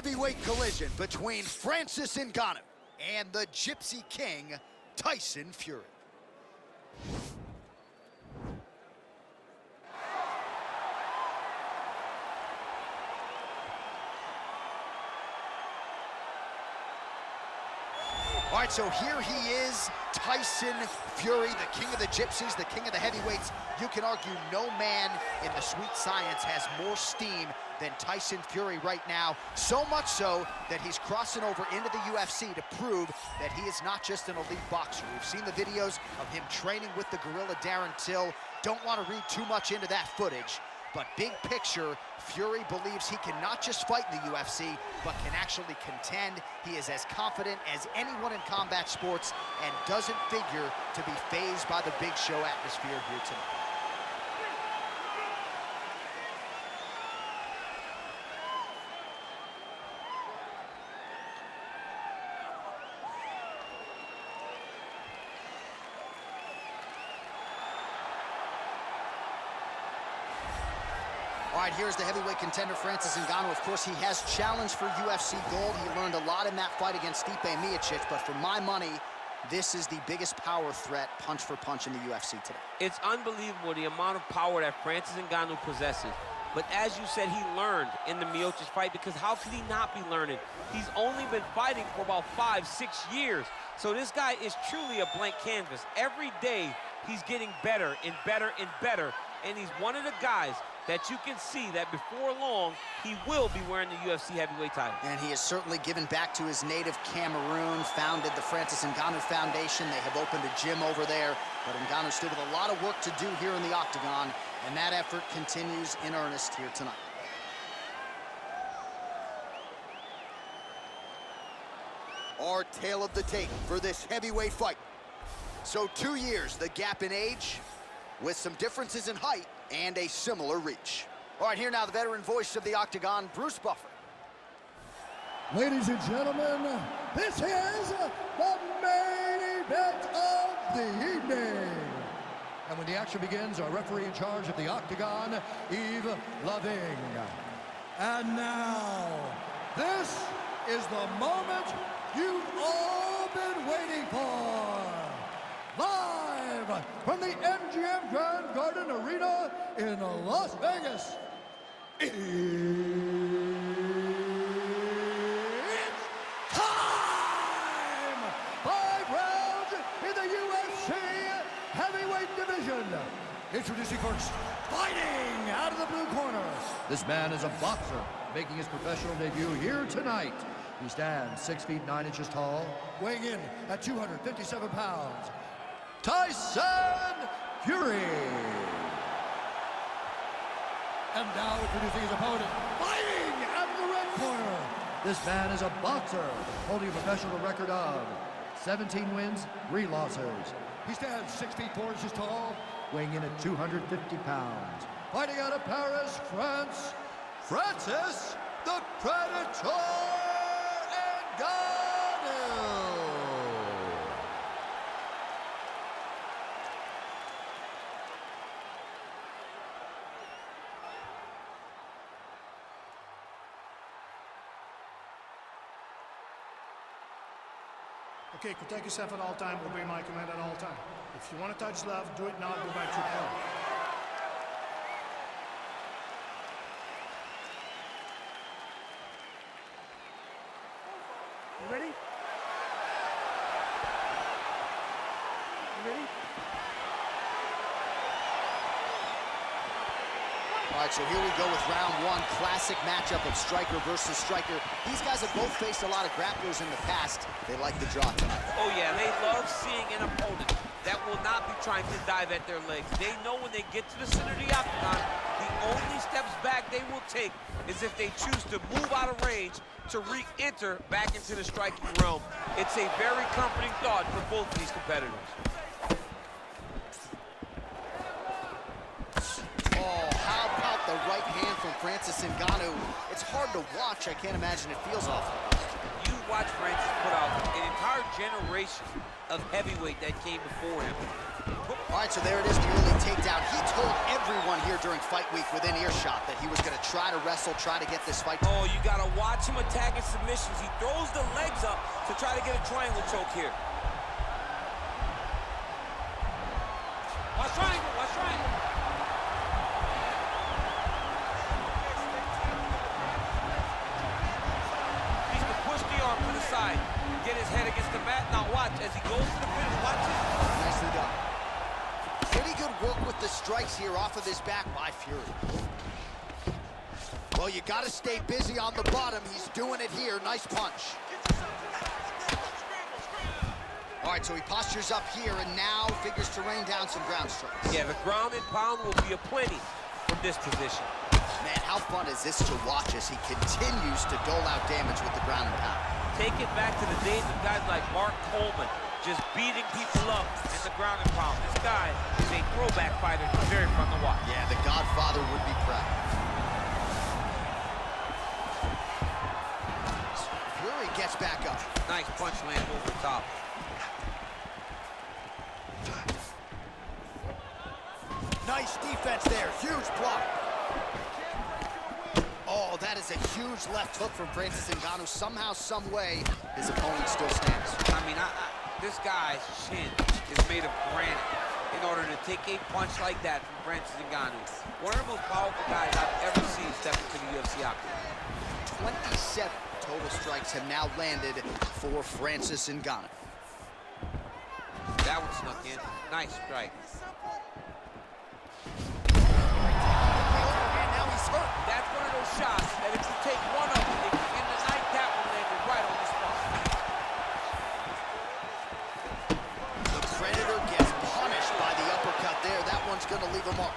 heavyweight collision between Francis Ngannou and the Gypsy King, Tyson Fury. All right, so here he is, Tyson Fury, the king of the gypsies, the king of the heavyweights. You can argue no man in the sweet science has more steam than Tyson Fury right now. So much so that he's crossing over into the UFC to prove that he is not just an elite boxer. We've seen the videos of him training with the gorilla Darren Till. Don't want to read too much into that footage. But big picture, Fury believes he can not just fight in the UFC, but can actually contend. He is as confident as anyone in combat sports and doesn't figure to be fazed by the big show atmosphere here tonight. All right, here's the heavyweight contender, Francis Ngannou. Of course, he has challenged for UFC gold. He learned a lot in that fight against Stipe Miocic, but for my money, this is the biggest power threat, punch for punch, in the UFC today. It's unbelievable the amount of power that Francis Ngannou possesses. But as you said, he learned in the Miocic fight, because how could he not be learning? He's only been fighting for about 5-6 years. So this guy is truly a blank canvas. Every day, he's getting better and better and better. And he's one of the guys that you can see that before long, he will be wearing the UFC heavyweight title. And he has certainly given back to his native Cameroon, founded the Francis Ngannou Foundation. They have opened a gym over there, but Ngannou still with a lot of work to do here in the octagon, and that effort continues in earnest here tonight. Our tale of the tape for this heavyweight fight. So 2 years, the gap in age, with some differences in height and a similar reach. All right, here now the veteran voice of the octagon, Bruce Buffer. Ladies and gentlemen, this is the main event of the evening. And when the action begins, our referee in charge of the octagon, Yves Loving. And now, this is the moment you've all been waiting for. Live from the MGM Grand Garden Arena in Las Vegas. It's time! 5 rounds in the UFC heavyweight division. Introducing first, fighting out of the blue corner. This man is a boxer, making his professional debut here tonight. He stands 6 feet 9 inches tall, weighing in at 257 pounds. Tyson Fury. And now introducing his opponent, fighting out of the red corner. This man is a boxer, holding a professional record of 17 wins, 3 losses. He stands 6 feet 4 inches tall, weighing in at 250 pounds. Fighting out of Paris, France, Francis the Predator Ngannou. Okay, protect yourself at all time, obey my command at all time. If you want to touch left, do it now, go back to your corner. You ready? You ready? All right, so here we go with round 1, classic matchup of striker versus striker. These guys have both faced a lot of grapplers in the past. They like the draw tonight. Oh yeah, they love seeing an opponent that will not be trying to dive at their legs. They know when they get to the center of the octagon, the only steps back they will take is if they choose to move out of range to re-enter back into the striking realm. It's a very comforting thought for both of these competitors. The right hand from Francis Ngannou. It's hard to watch. I can't imagine it feels awful. You watch Francis put out an entire generation of heavyweight that came before him. All right, so there it is, the early takedown. He told everyone here during fight week within earshot that he was going to try to wrestle, try to get this fight. Oh, you got to watch him attacking submissions. He throws the legs up to try to get a triangle choke here. Watch triangle, watch triangle. Needs to push the arm to the side. Get his head against the mat. Now watch, as he goes to the finish, watch it. Nicely done. Pretty good work with the strikes here off of his back by Fury. Well, you got to stay busy on the bottom. He's doing it here. Nice punch. All right, so he postures up here and now figures to rain down some ground strikes. Yeah, the ground and pound will be aplenty from this position. Man, how fun is this to watch as he continues to dole out damage with the ground and pound? Take it back to the days of guys like Mark Coleman, just beating people up in the ground and pound. This guy is a throwback fighter. It's very fun to watch. Yeah, the Godfather would be proud. Fury gets back up. Nice punch land over the top. Nice defense there, huge block. Oh, that is a huge left hook from Francis Ngannou. Somehow, some way, his opponent still stands. I mean, this guy's shin is made of granite in order to take a punch like that from Francis Ngannou. One of the most powerful guys I've ever seen step into the UFC octagon. 27 total strikes have now landed for Francis Ngannou. That one snuck in. Nice strike. Now he's hurt. That's one of those shots that if you take one of them, if you're in the night, that one landed right on the spot. The Predator gets punished by the uppercut there. That one's going to leave a mark.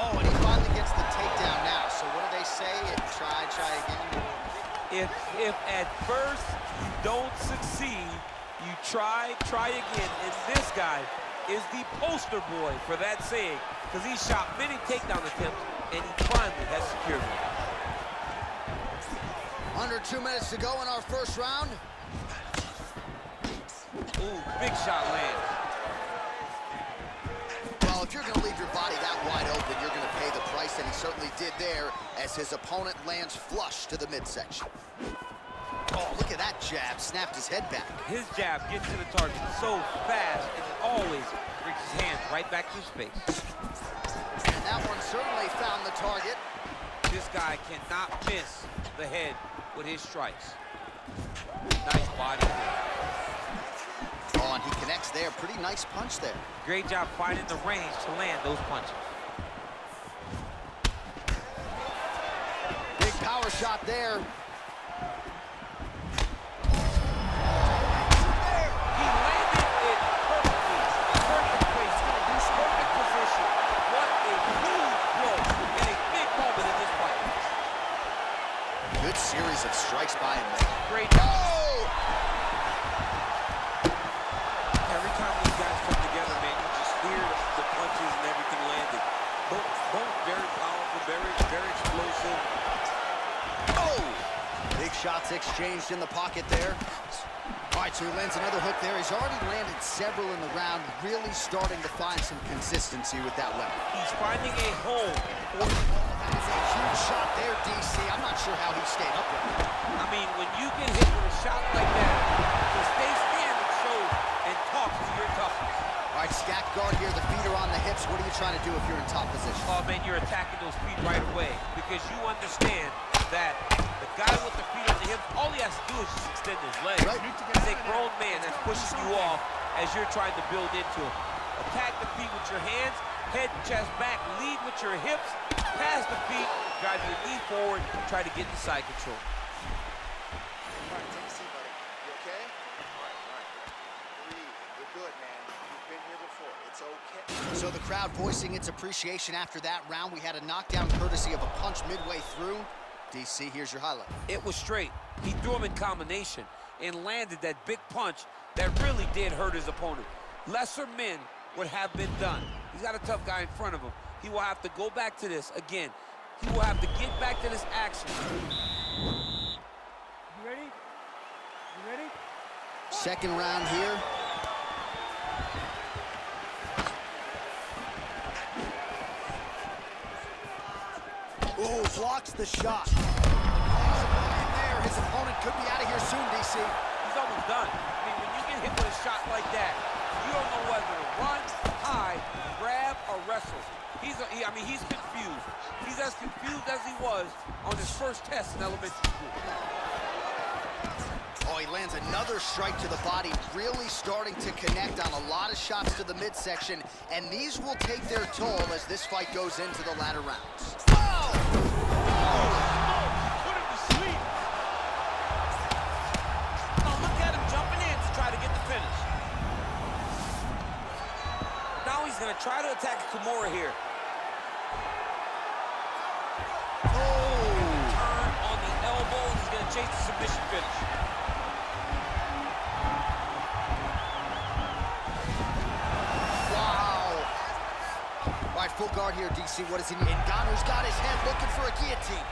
Oh, and he finally gets the takedown now. So what do they say? Try again. If at first you don't succeed, you try again. And this guy is the poster boy for that saying, because he shot many takedown attempts, and he finally has secured one. Under 2 minutes to go in our first round. Ooh, big shot lands. Well, if you're going to leave your body that wide open, you're going to pay the price, and he certainly did there as his opponent lands flush to the midsection. Oh, look at that jab. Snapped his head back. His jab gets to the target so fast, and it always brings his hands right back to his face. And that one certainly found the target. This guy cannot miss the head with his strikes. Nice body. Oh, and he connects there. Pretty nice punch there. Great job finding the range to land those punches. Big power shot there. He landed it perfectly. Perfect placement. Perfect position. What a huge blow and a big moment in this fight. Good series of strikes by him there. Great job. Oh! Every time these guys come together, man, you just hear the punches and everything landed. Both very powerful, very explosive. Oh! Big shots exchanged in the pocket there. All right, so he lands another hook there. He's already landed several in the round, really starting to find some consistency with that weapon. He's finding a home for That is a huge shot there, DC. I'm not sure how he stayed up with it. I mean, when you get hit with a shot like that, to stay standing shows and talks to your toughness. All right, stack guard here. The feet are on the hips. What are you trying to do if you're in top position? Oh, man, you're attacking those feet right away because you understand that the guy with the feet on the hips, all he has to do is just extend his legs. Right. He's a grown man that's pushing you off as you're trying to build into him. Attack the feet with your hands, head, chest, back, lead with your hips, pass the feet, drive your knee forward, try to get the side control. All right, take a seat, buddy. You okay? All right. Breathe. You're good, man. You've been here before. It's okay. So the crowd voicing its appreciation after that round. We had a knockdown courtesy of a punch midway through. DC, here's your highlight. It was straight. He threw him in combination and landed that big punch that really did hurt his opponent. Lesser men would have been done. He's got a tough guy in front of him. He will have to go back to this again. He will have to get back to this action. You ready? Second round here. Ooh, blocks the shot. In there, his opponent could be out of here soon, DC. He's almost done. I mean, when you get hit with a shot like that, you don't know whether to run, hide, grab, or wrestle. He's confused. He's as confused as he was on his first test in elementary school. Oh, he lands another strike to the body, really starting to connect on a lot of shots to the midsection, and these will take their toll as this fight goes into the latter rounds. Oh! Put him to sleep. Oh, look at him jumping in to try to get the finish. Now he's going to try to attack Kimura here. Turn on the elbow, and he's going to chase the submission finish. All right, full guard here, DC. What does he need? Ngannou's got his head looking for a guillotine.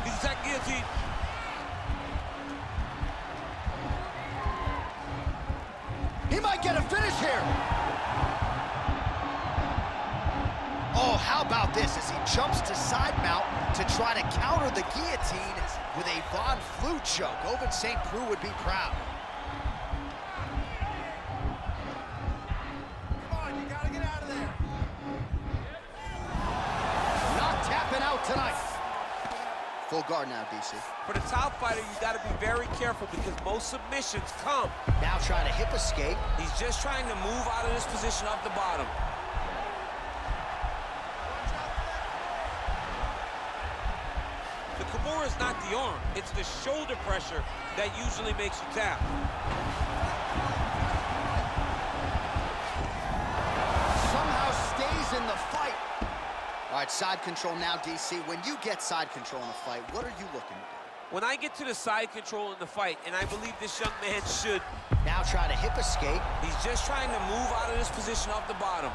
He's attacking guillotine. He might get a finish here. Oh, how about this as he jumps to side mount to try to counter the guillotine with a Von Flue choke. Ovince St. Preux would be proud. Tonight. Full guard now, DC. For the top fighter, you got to be very careful because most submissions come. Now trying to hip escape. He's just trying to move out of this position off the bottom. The Kimura is not the arm. It's the shoulder pressure that usually makes you tap. Somehow stays in the fight. All right, side control now, DC. When you get side control in a fight, what are you looking to do? When I get to the side control in the fight, and I believe this young man should. Now try to hip escape. He's just trying to move out of this position off the bottom.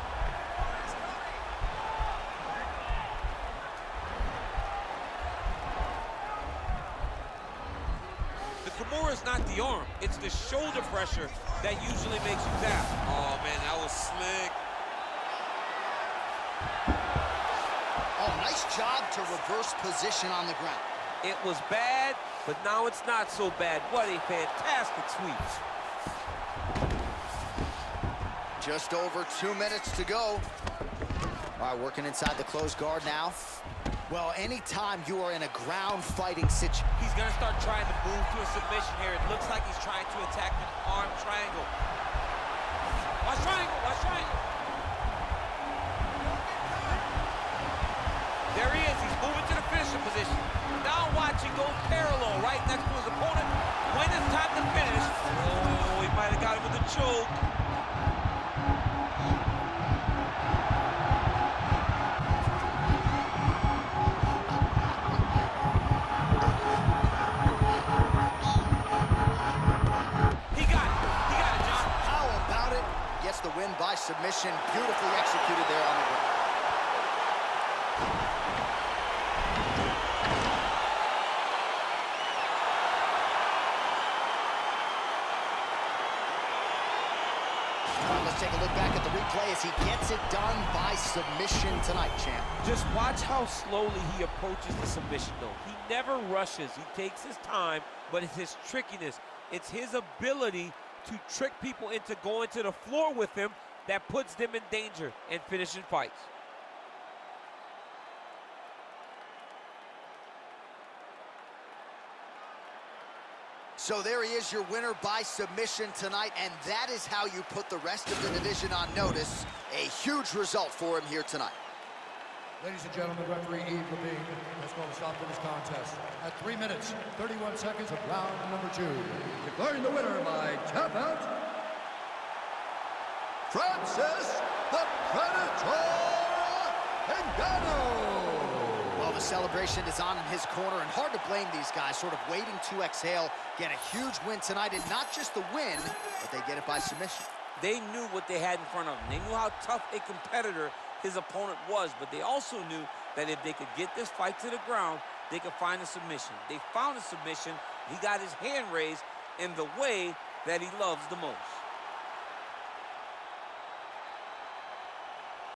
The Kimura is not the arm. It's the shoulder pressure that usually makes you tap. Oh, man, that was slick. Oh, nice job to reverse position on the ground. It was bad, but now it's not so bad. What a fantastic sweep. Just over 2 minutes to go. All right, working inside the closed guard now. Well, anytime you are in a ground fighting situation. He's gonna start trying to move to a submission here. It looks like he's trying to attack an arm triangle. Watch triangle, watch triangle. There he is, he's moving to the finisher position. Now watch him go parallel right next to his opponent. When it's time to finish, oh, he might have got him with a choke. He got it, John. How about it? Gets the win by submission. Beautifully executed there on the ground. Let's take a look back at the replay as he gets it done by submission tonight, champ. Just watch how slowly he approaches the submission, though. He never rushes. He takes his time, but it's his trickiness. It's his ability to trick people into going to the floor with him that puts them in danger and finishing fights. So there he is, your winner by submission tonight, and that is how you put the rest of the division on notice. A huge result for him here tonight. Ladies and gentlemen, referee Yves Levine has called a stop to this contest at 3 minutes, 31 seconds of round number 2. Declaring the winner by tap out, Francis the Predator Ngannou. Well, the celebration is on in his corner, and hard to blame these guys, sort of waiting to exhale, get a huge win tonight, and not just the win, but they get it by submission. They knew what they had in front of them. They knew how tough a competitor his opponent was, but they also knew that if they could get this fight to the ground, they could find a submission. They found a submission. He got his hand raised in the way that he loves the most.